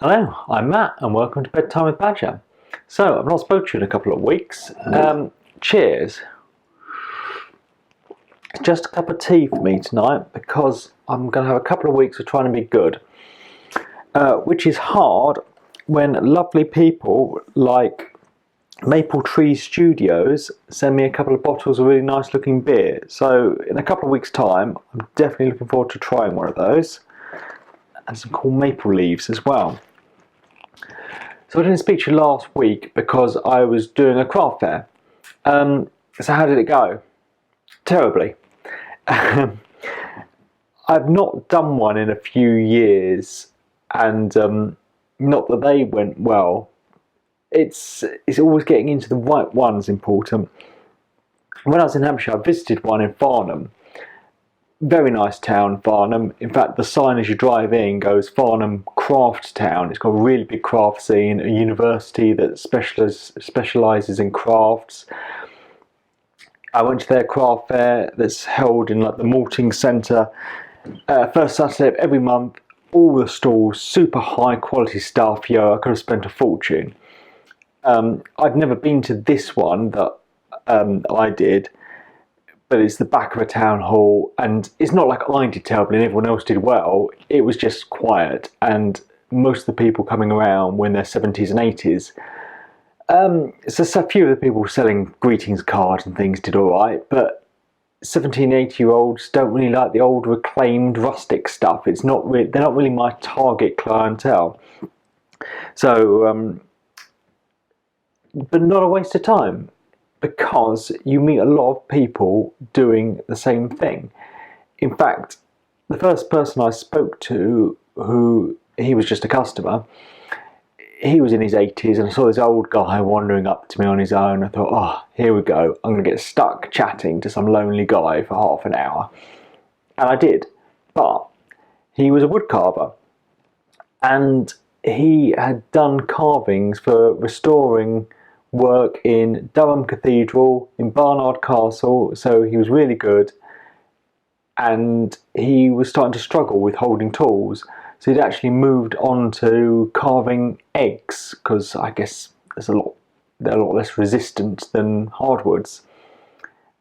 Hello, I'm Matt and welcome to Bedtime with Badger. So, I've not spoken to you in a couple of weeks. Cheers. It's just a cup of tea for me tonight because I'm going to have a couple of weeks of trying to be good. Which is hard when lovely people like Maple Tree Studios send me a couple of bottles of really nice looking beer. So, in a couple of weeks' time, I'm definitely looking forward to trying one of those. And some cool maple leaves as well. So I didn't speak to you last week because I was doing a craft fair. So how did it go? Terribly. I've not done one in a few years, and not that they went well. It's always getting into the right ones important. When I was in Hampshire, I visited one in Farnham. Very nice town, Farnham. In fact, the sign as you drive in goes Farnham Craft Town. It's got a really big craft scene, a university that specialises in crafts. I went to their craft fair that's held in like the malting centre. First Saturday of every month, all the stalls, super high quality stuff. I could have spent a fortune. I'd never been to this one that I did. But it's the back of a town hall, and it's not like I did terribly and everyone else did well. It was just quiet, and most of the people coming around were in their 70s and 80s. So a few of the people selling greetings cards and things did all right, but 17, 80-year-olds don't really like the old reclaimed rustic stuff. They're not really my target clientele. So, but not a waste of time, because you meet a lot of people doing the same thing. In fact, the first person I spoke to, he was just a customer, he was in his 80s, and I saw this old guy wandering up to me on his own. I thought, oh, here we go. I'm going to get stuck chatting to some lonely guy for half an hour. And I did. But he was a woodcarver, and he had done carvings for restoring work in Durham Cathedral, in Barnard Castle, so he was really good, and he was starting to struggle with holding tools, so he'd actually moved on to carving eggs, because I guess they're a lot less resistant than hardwoods.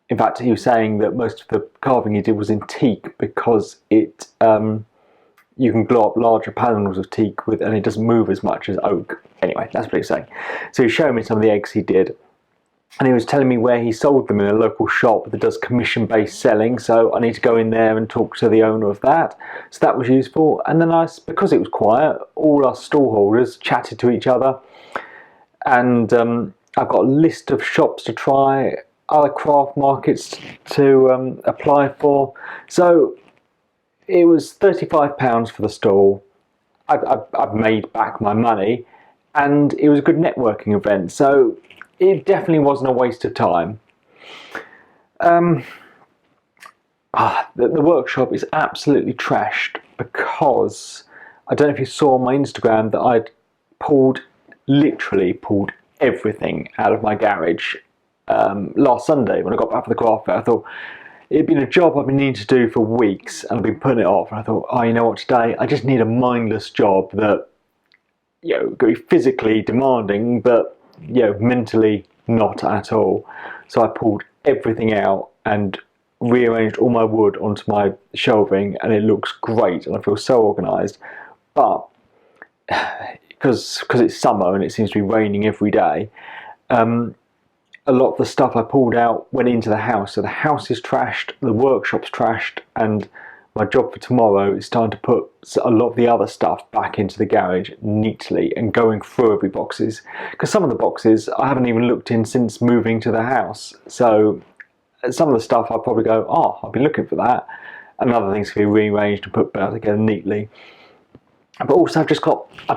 In fact, he was saying that most of the carving he did was in teak because it you can glue up larger panels of teak and it doesn't move as much as oak. Anyway, that's what he was saying. So he was showing me some of the eggs he did, and he was telling me where he sold them in a local shop that does commission-based selling, so I need to go in there and talk to the owner of that. So that was useful. And then because it was quiet, all our stallholders chatted to each other, and I've got a list of shops to try, other craft markets to apply for. So it was £35 for the stall. I've made back my money, and it was a good networking event, so it definitely wasn't a waste of time. The workshop is absolutely trashed because I don't know if you saw on my Instagram that I'd literally pulled everything out of my garage last Sunday when I got back from the craft fair. I thought, it'd been a job I've been needing to do for weeks, and I've been putting it off. And I thought, oh, you know what, today I just need a mindless job that, could be physically demanding, but mentally not at all. So I pulled everything out and rearranged all my wood onto my shelving, and it looks great, and I feel so organised. But because it's summer and it seems to be raining every day, a lot of the stuff I pulled out went into the house. So the house is trashed, the workshop's trashed, and my job for tomorrow is starting to put a lot of the other stuff back into the garage neatly and going through every boxes. Because some of the boxes I haven't even looked in since moving to the house. So some of the stuff I'll probably go, oh, I'll be looking for that. And other things can be rearranged and put back together neatly. But also I've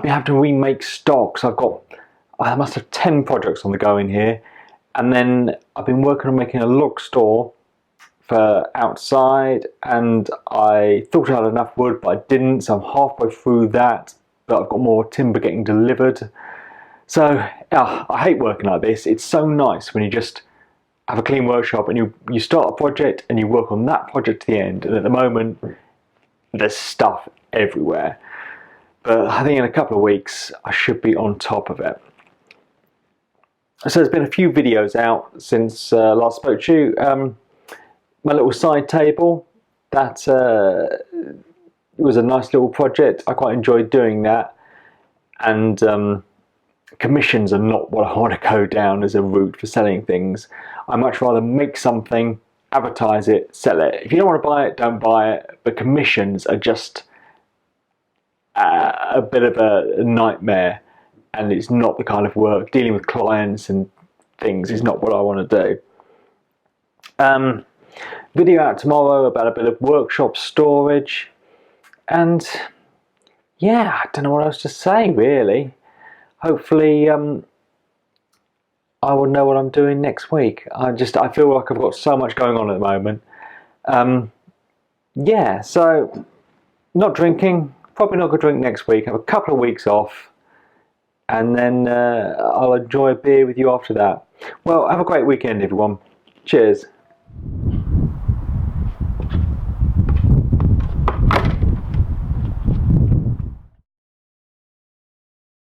been having to remake stocks. I must have 10 projects on the go in here. And then I've been working on making a log store for outside, and I thought I had enough wood, but I didn't, so I'm halfway through that, but I've got more timber getting delivered. So I hate working like this. It's so nice when you just have a clean workshop and you start a project and you work on that project to the end, and at the moment there's stuff everywhere. But I think in a couple of weeks I should be on top of it. So there's been a few videos out since last spoke to you. My little side table, that was a nice little project. I quite enjoyed doing that. And commissions are not what I want to go down as a route for selling things. I much rather make something, advertise it, sell it. If you don't want to buy it, don't buy it. But commissions are just a bit of a nightmare, and it's not the kind of work. Dealing with clients and things is not what I want to do. Video out tomorrow about a bit of workshop storage, and yeah, I don't know what else to say really. Hopefully I will know what I'm doing next week. I feel like I've got so much going on at the moment. Yeah, so not drinking, probably not going to drink next week. I have a couple of weeks off, and then I'll enjoy a beer with you after that. Well, have a great weekend everyone. Cheers.